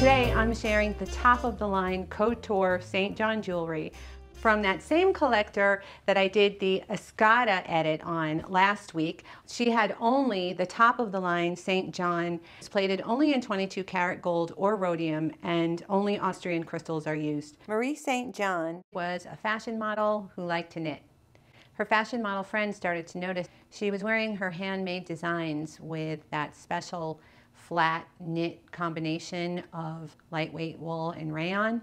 Today I'm sharing the top of the line Couture St. John jewelry from that same collector that I did the Escada edit on last week. She had only the top of the line St. John. It's plated only in 22 karat gold or rhodium, and only Austrian crystals are used. Marie St. John was a fashion model who liked to knit. Her fashion model friends started to notice she was wearing her handmade designs with that special flat knit combination of lightweight wool and rayon.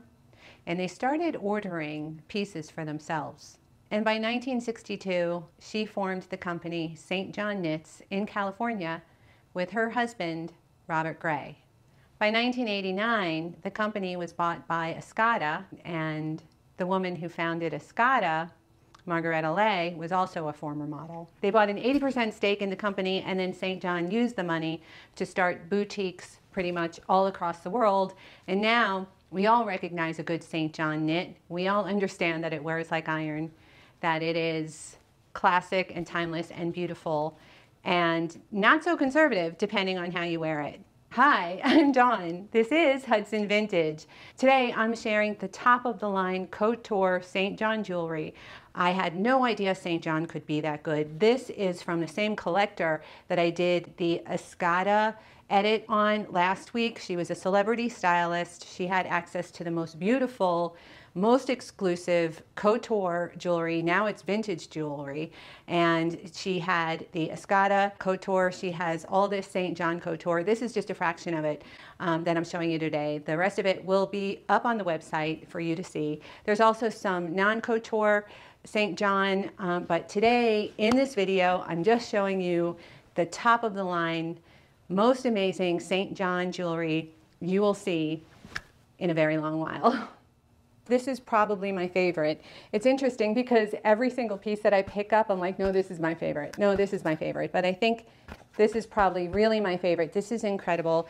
And they started ordering pieces for themselves. And by 1962, she formed the company St. John Knits in California with her husband, Robert Gray. By 1989, the company was bought by Escada, and the woman who founded Escada, Margareta Lay, was also a former model. They bought an 80% stake in the company, and then St. John used the money to start boutiques pretty much all across the world. And now we all recognize a good St. John knit. We all understand that it wears like iron, that it is classic and timeless and beautiful, and not so conservative depending on how you wear it. Hi, I'm Dawn. This is Hudson Vintage. Today I'm sharing the top of the line Couture St. John jewelry. I had no idea St. John could be that good. This is from the same collector that I did the Escada edit on last week. She was a celebrity stylist. She had access to the most beautiful, most exclusive couture jewelry. Now it's vintage jewelry. And she had the Escada couture. She has all this St. John couture. This is just a fraction of it that I'm showing you today. The rest of it will be up on the website for you to see. There's also some non-couture St. John, but today in this video, I'm just showing you the top of the line, most amazing St. John jewelry you will see in a very long while. This is probably my favorite. It's interesting because every single piece that I pick up, I'm like, no, this is my favorite. No, this is my favorite. But I think this is probably really my favorite. This is incredible.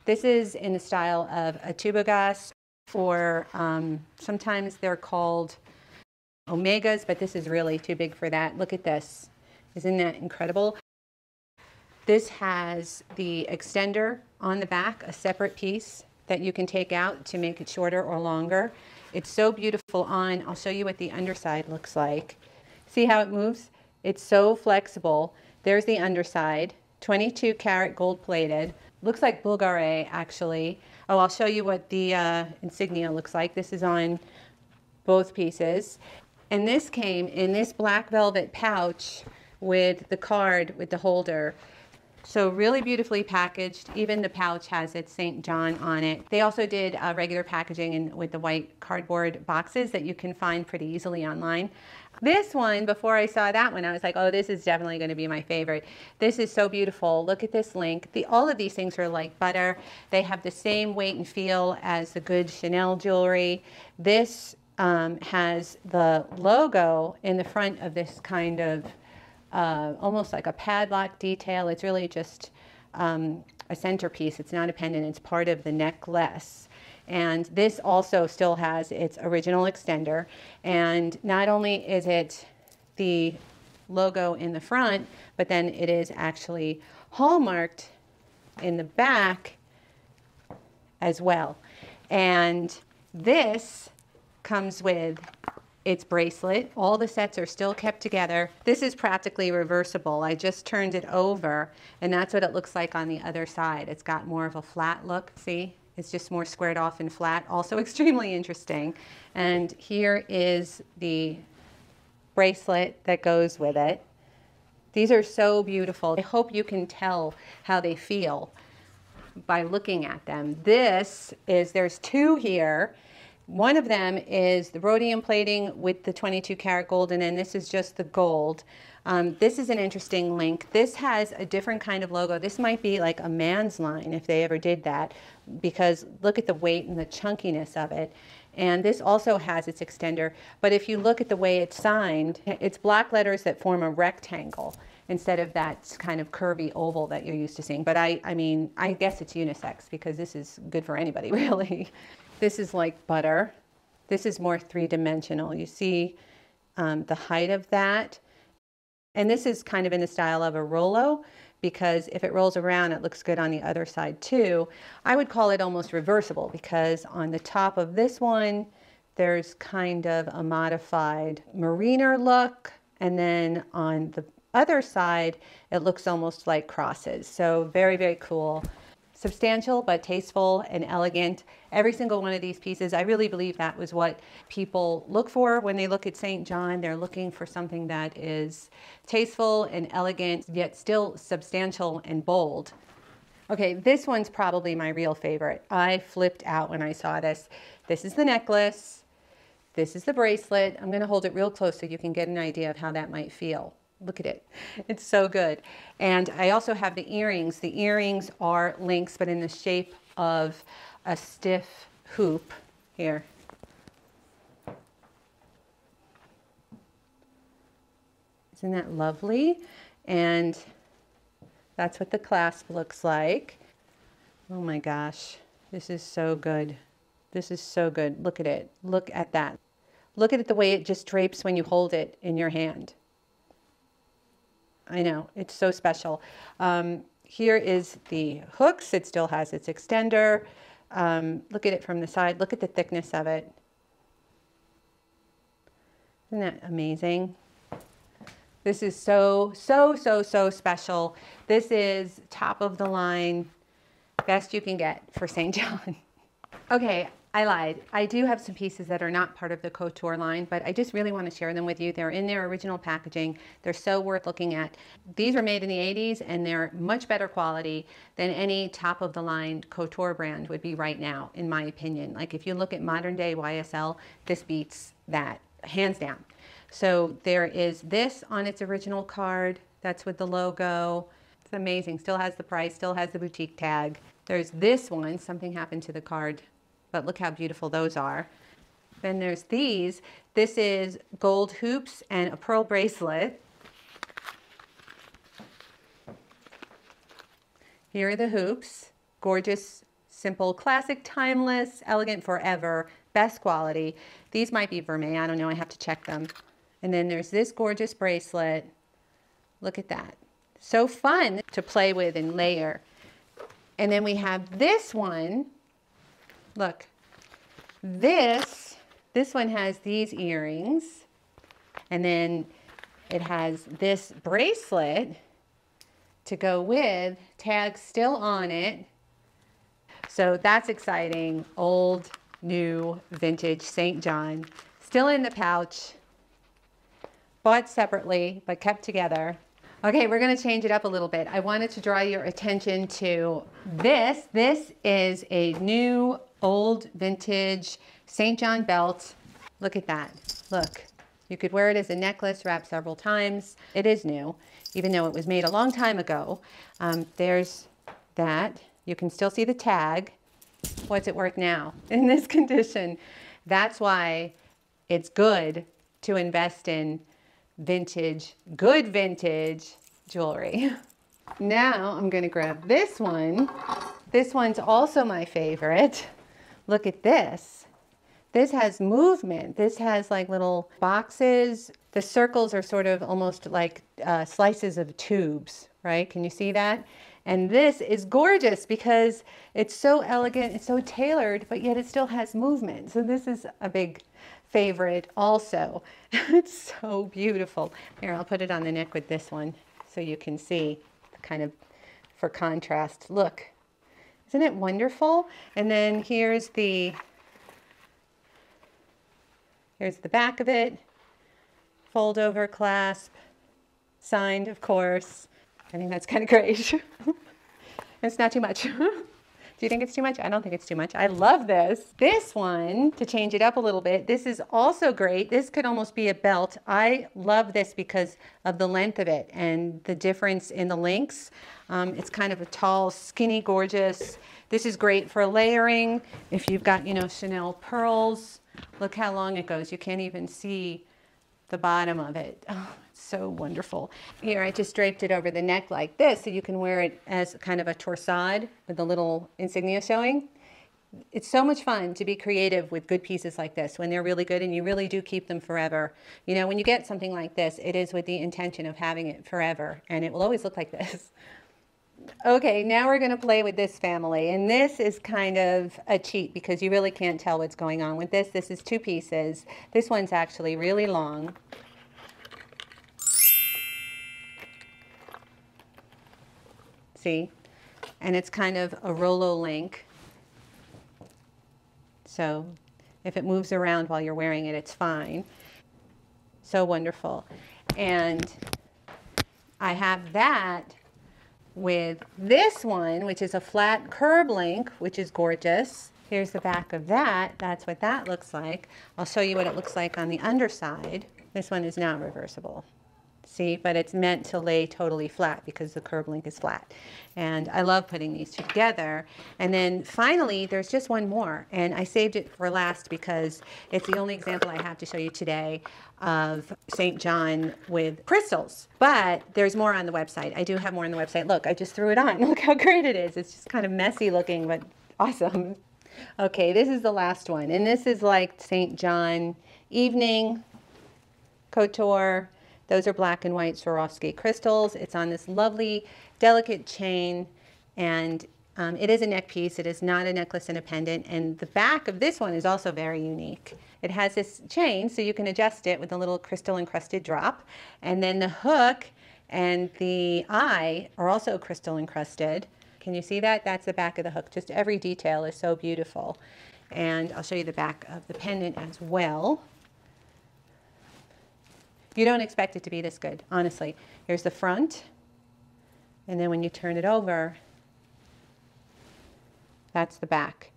This is in the style of a tubogas, or sometimes they're called omegas, but this is really too big for that. Look at this. Isn't that incredible? This has the extender on the back, a separate piece that you can take out to make it shorter or longer. It's so beautiful on. I'll show you what the underside looks like. See how it moves? It's so flexible. There's the underside, 22 karat gold plated. Looks like Bulgare actually. Oh, I'll show you what the insignia looks like. This is on both pieces. And this came in this black velvet pouch with the card with the holder. So really beautifully packaged. Even the pouch has its St. John on it. They also did regular packaging with the white cardboard boxes that you can find pretty easily online. This one, before I saw that one, I was like, oh, this is definitely going to be my favorite. This is so beautiful. Look at this link. All of these things are like butter. They have the same weight and feel as the good Chanel jewelry. This has the logo in the front of this kind of almost like a padlock detail. It's really just a centerpiece. It's not a pendant. It's part of the necklace. And this also still has its original extender. And not only is it the logo in the front, but then it is actually hallmarked in the back as well. And this comes with its bracelet. All the sets are still kept together. This is practically reversible. I just turned it over, and that's what it looks like on the other side. It's got more of a flat look. See? It's just more squared off and flat. Also extremely interesting. And here is the bracelet that goes with it. These are so beautiful. I hope you can tell how they feel by looking at them. There's two here. One of them is the rhodium plating with the 22 karat gold, and then this is just the gold. This is an interesting link. This has a different kind of logo. This might be like a man's line if they ever did that, because look at the weight and the chunkiness of it. And this also has its extender, but if you look at the way it's signed, it's black letters that form a rectangle instead of that kind of curvy oval that you're used to seeing. But I mean, I guess it's unisex because this is good for anybody, really. This is like butter. This is more three-dimensional. You see the height of that. And this is kind of in the style of a Rollo, because if it rolls around, it looks good on the other side too. I would call it almost reversible because on the top of this one, there's kind of a modified mariner look. And then on the other side, it looks almost like crosses. So very, very cool. Substantial, but tasteful and elegant. Every single one of these pieces, I really believe that was what people look for when they look at St. John. They're looking for something that is tasteful and elegant, yet still substantial and bold. Okay, this one's probably my real favorite. I flipped out when I saw this. This is the necklace. This is the bracelet. I'm going to hold it real close so you can get an idea of how that might feel. Look at it. It's so good. And I also have the earrings. The earrings are links, but in the shape of a stiff hoop. Here. Isn't that lovely? And that's what the clasp looks like. Oh my gosh. This is so good. This is so good. Look at it. Look at that. Look at it the way it just drapes when you hold it in your hand. I know, it's so special. Here is the hooks. It still has its extender. Look at it from the side. Look at the thickness of it. Isn't that amazing? This is so, so, so, so special. This is top of the line, best you can get for St. John. Okay, I lied. I do have some pieces that are not part of the Couture line, but I just really want to share them with you. They're in their original packaging. They're so worth looking at. These were made in the 80s and they're much better quality than any top of the line Couture brand would be right now, in my opinion. Like if you look at modern day YSL, this beats that hands down. So there is this on its original card. That's with the logo. It's amazing. Still has the price, still has the boutique tag. There's this one. Something happened to the card, but look how beautiful those are. Then there's these. This is gold hoops and a pearl bracelet. Here are the hoops. Gorgeous, simple, classic, timeless, elegant forever, best quality. These might be vermeil. I don't know. I have to check them. And then there's this gorgeous bracelet. Look at that. So fun to play with and layer. And then we have this one. Look, this one has these earrings, and then it has this bracelet to go with, tag still on it. So that's exciting. Old, new, vintage St. John, still in the pouch, bought separately, but kept together. Okay, we're going to change it up a little bit. I wanted to draw your attention to this. This is a new old vintage St. John belt. Look at that. Look, you could wear it as a necklace, wrap several times. It is new, even though it was made a long time ago. There's that. You can still see the tag. What's it worth now in this condition? That's why it's good to invest in vintage, good vintage jewelry. Now I'm going to grab this one. This one's also my favorite. Look at this. This has movement. This has like little boxes. The circles are sort of almost like slices of tubes, right? Can you see that? And this is gorgeous because it's so elegant, it's so tailored, but yet it still has movement. So this is a big favorite also. It's so beautiful. Here, I'll put it on the neck with this one so you can see kind of for contrast. Look, isn't it wonderful? And then here's the back of it. Fold over clasp, signed, of course. I think that's kind of great. It's not too much. Do you think it's too much? I don't think it's too much. I love this. This one, to change it up a little bit, this is also great. This could almost be a belt. I love this because of the length of it and the difference in the links. It's kind of a tall, skinny, gorgeous. This is great for layering. If you've got, you know, Chanel pearls, look how long it goes. You can't even see the bottom of it. Oh, it's so wonderful. Here, I just draped it over the neck like this so you can wear it as kind of a torsade with the little insignia showing. It's so much fun to be creative with good pieces like this when they're really good and you really do keep them forever. You know, when you get something like this, it is with the intention of having it forever and it will always look like this. Okay, now we're going to play with this family, and this is kind of a cheat because you really can't tell what's going on with this. This is 2 pieces. This one's actually really long. See? And it's kind of a Rolo link. So if it moves around while you're wearing it, it's fine. So wonderful. And I have that with this one, which is a flat curb link, which is gorgeous. Here's the back of that. That's what that looks like. I'll show you what it looks like on the underside. This one is not reversible. See, but it's meant to lay totally flat because the curb link is flat. And I love putting these two together. And then finally, there's just one more. And I saved it for last because it's the only example I have to show you today of St. John with crystals. But there's more on the website. I do have more on the website. Look, I just threw it on. Look how great it is. It's just kind of messy looking, but awesome. Okay, this is the last one. And this is like St. John Evening, Couture. Those are black and white Swarovski crystals. It's on this lovely, delicate chain, and it is a neck piece. It is not a necklace and a pendant, and the back of this one is also very unique. It has this chain, so you can adjust it with a little crystal encrusted drop, and then the hook and the eye are also crystal encrusted. Can you see that? That's the back of the hook. Just every detail is so beautiful. And I'll show you the back of the pendant as well. You don't expect it to be this good, honestly. Here's the front, and then when you turn it over, that's the back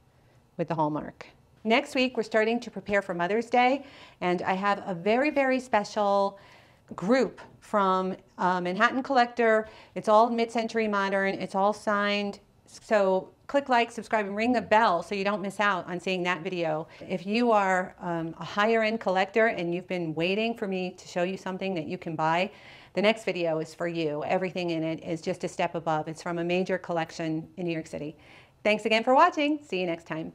with the hallmark. Next week, we're starting to prepare for Mother's Day, and I have a very, very special group from Manhattan Collector. It's all mid-century modern. It's all signed. So click like, subscribe, and ring the bell so you don't miss out on seeing that video. If you are a higher end collector and you've been waiting for me to show you something that you can buy, the next video is for you. Everything in it is just a step above. It's from a major collection in New York City. Thanks again for watching. See you next time.